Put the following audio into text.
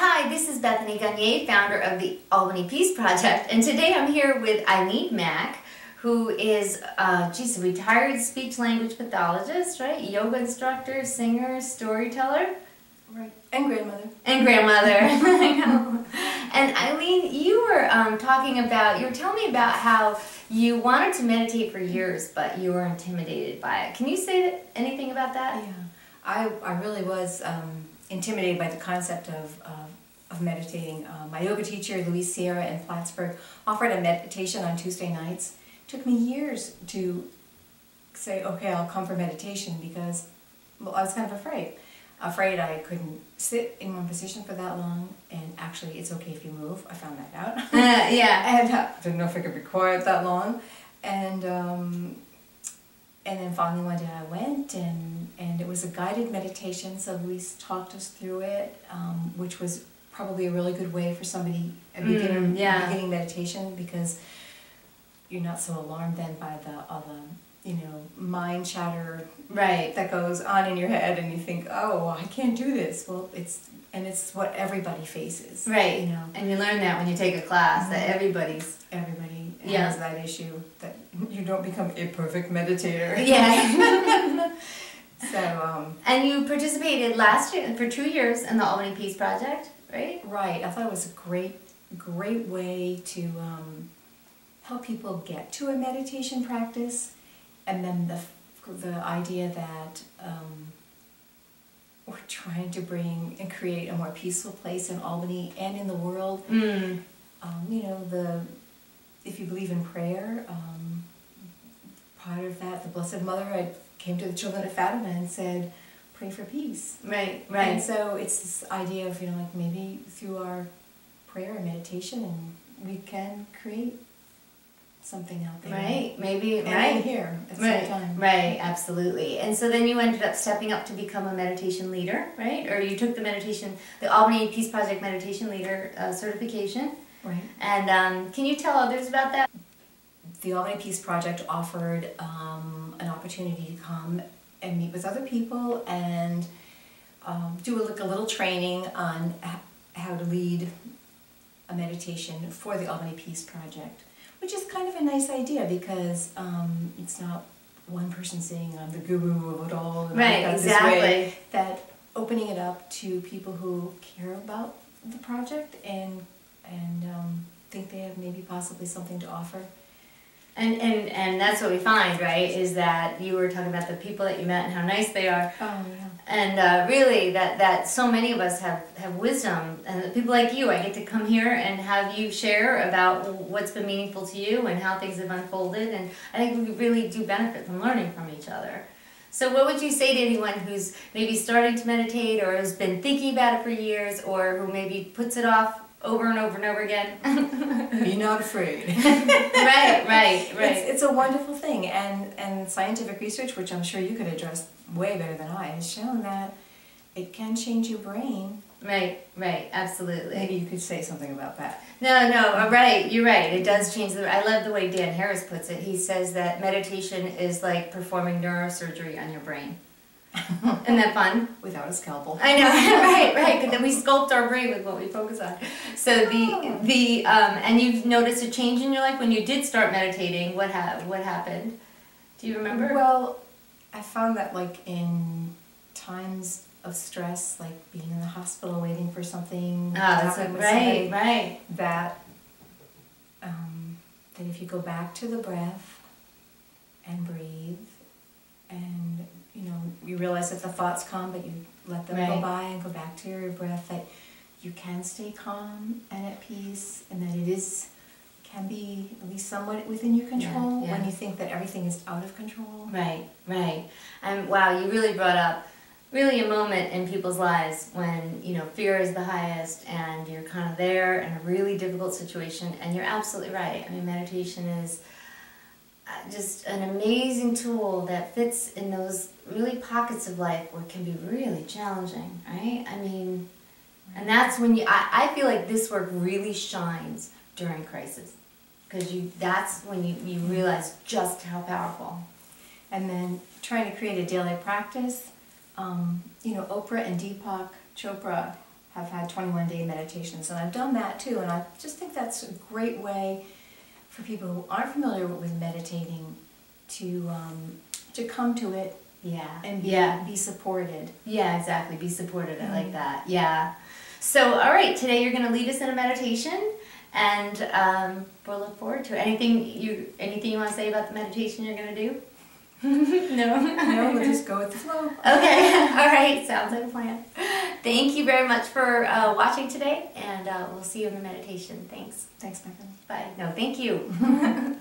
Hi, this is Bethany Gagnier, founder of the Albany Peace Project, and today I'm here with Eileen Mack, who is, a retired speech-language pathologist, right? Yoga instructor, singer, storyteller. Right, and grandmother. And grandmother. I know. And Eileen, you were telling me about how you wanted to meditate for years, but you were intimidated by it. Can you say anything about that? Yeah, I really was intimidated by the concept of meditating. My yoga teacher, Louise Sierra in Plattsburgh, offered a meditation on Tuesday nights. It took me years to say, okay, I'll come for meditation because, well, I was kind of afraid I couldn't sit in one position for that long, and actually it's okay if you move. I found that out. Yeah. And I didn't know if I could be quiet that long. And then finally one day I went, and it was a guided meditation, so Louise talked us through it, which was probably a really good way for somebody, a beginning meditation, because you're not so alarmed then by all the mind chatter that goes on in your head, and you think, oh, I can't do this. Well, it's what everybody faces. Right. And you learn that when you take a class, that everybody has that issue, that you don't become a perfect meditator. Yeah. So, and you participated last year for 2 years in the Albany Peace Project, right? Right. I thought it was a great way to help people get to a meditation practice, and then the idea that we're trying to bring and create a more peaceful place in Albany and in the world. If you believe in prayer, part of that, the Blessed Mother came to the children of Fatima and said, pray for peace. Right. And so it's this idea of, maybe through our prayer and meditation, and we can create something out there. Right, maybe, and here at the same time. Right, absolutely. And so then you ended up stepping up to become a meditation leader, right? Or you took the Albany Peace Project meditation leader certification. Right. And can you tell others about that? The Albany Peace Project offered an opportunity to come and meet with other people and do a little training on how to lead a meditation for the Albany Peace Project, which is kind of a nice idea because it's not one person saying I'm the guru of it all. And right, exactly. This way, that opening it up to people who care about the project and think they have maybe possibly something to offer. And that's what we find, right, is that you were talking about the people that you met and how nice they are. Oh, yeah. And really that so many of us have wisdom, and people like you, I get to come here and have you share about what's been meaningful to you and how things have unfolded, and I think we really do benefit from learning from each other. So what would you say to anyone who's maybe starting to meditate or has been thinking about it for years, or who maybe puts it off over and over and over again? Be not afraid. Right. It's a wonderful thing, and scientific research, which I'm sure you could address way better than I, has shown that it can change your brain. Right, absolutely. Maybe you could say something about that. No, right, you're right. It does change I love the way Dan Harris puts it. He says that meditation is like performing neurosurgery on your brain. Isn't that fun? Without a scalpel. I know, right. Because then we sculpt our brain with what we focus on. So and you've noticed a change in your life when you did start meditating. What happened? Do you remember? Well, I found that in times of stress, like being in the hospital waiting for something to happen with somebody, that if you go back to the breath and breathe, and you realize that the thoughts come, but you let them go by and go back to your breath, that you can stay calm and at peace, and that can be at least somewhat within your control when you think that everything is out of control. Right. And wow, you really brought up a moment in people's lives when fear is the highest and you're kind of there in a really difficult situation, and you're absolutely right. I mean, meditation is just an amazing tool that fits in those really pockets of life where it can be really challenging, right? I mean, and that's when I feel like this work really shines during crisis, because that's when you realize just how powerful. And then trying to create a daily practice. Oprah and Deepak Chopra have had 21-day meditations, and I've done that too, and I just think that's a great way for people who aren't familiar with meditating to come to it. Yeah. And be supported. Yeah, exactly. Be supported. I like that. Yeah. So, all right, today you're going to lead us in a meditation, and we'll look forward to it. Anything you want to say about the meditation you're going to do? No? No, we'll just go with the flow. Okay. All right. Sounds like a plan. Thank you very much for watching today, and we'll see you in the meditation. Thanks. Thanks, my friend. Bye. No, thank you.